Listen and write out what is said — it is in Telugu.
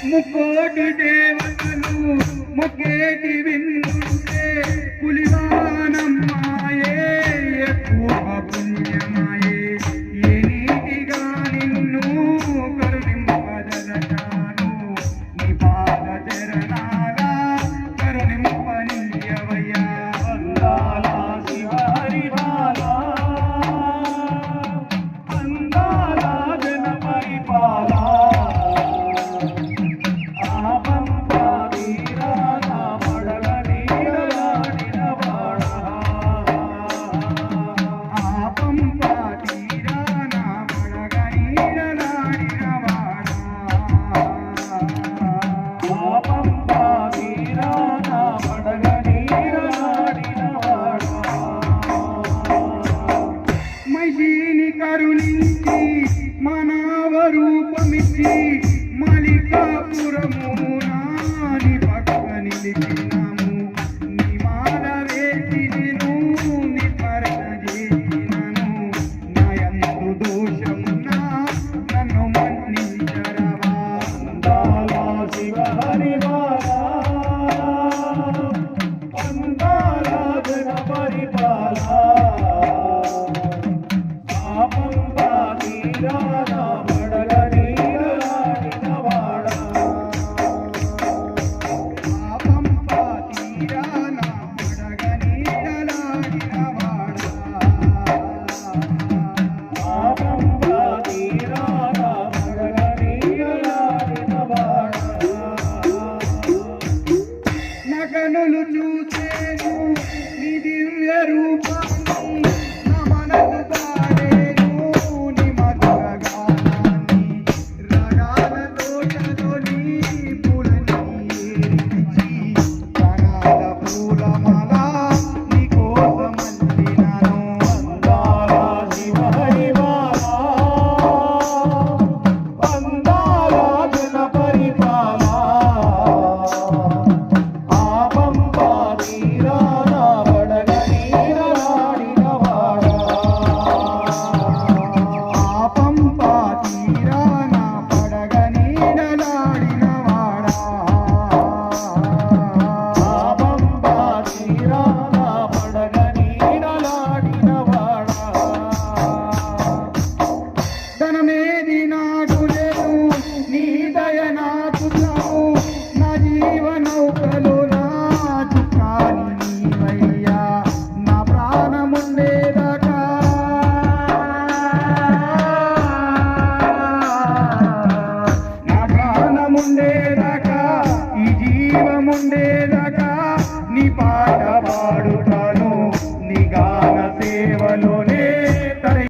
ముకోటి దేవతలు మొక్కేటి వింటే పులివానమ్మాయే ఎక్కువ పుణ్యమాయే ఏ నీటిగా నిన్ను కరుణింపదలచాను నీ పాద చరణాల కరుణింపనీయవయ్యా అందాల శివహరిబాల అందాల జన పరిపాల కరుణించి మానవ రూపమిచ్చి మలికాపురము నాని పక్క నిలిచినాము నీ మాల వేసి నేను నిపరణ చేసినను నాయందు దోషమున్నా నన్ను మన్నించరవా అందాల శివహరిబాల అందాల జన పరిపాల నగనులు చూసేను నీ దివ్య రూపాన్ని నా మనసు పాడేను నీ మధుర గానాన్ని రాగాలతో చదువుని పూలని ఏరించి ప్రాణాల పూలమాల నీ కోసం అల్లినాను అందాల శివహరిబాల అందాల జన పరిపాల ధనమేది నాకు లేదు నీ దయ నాకు చావు నా జీవనౌకలు నా చుక్కాని నీవయ్యా నా ప్రాణముండేదాకా నా ప్రాణముండేదాకా ఈ జీవముండేదాకా నీ పాట పాడు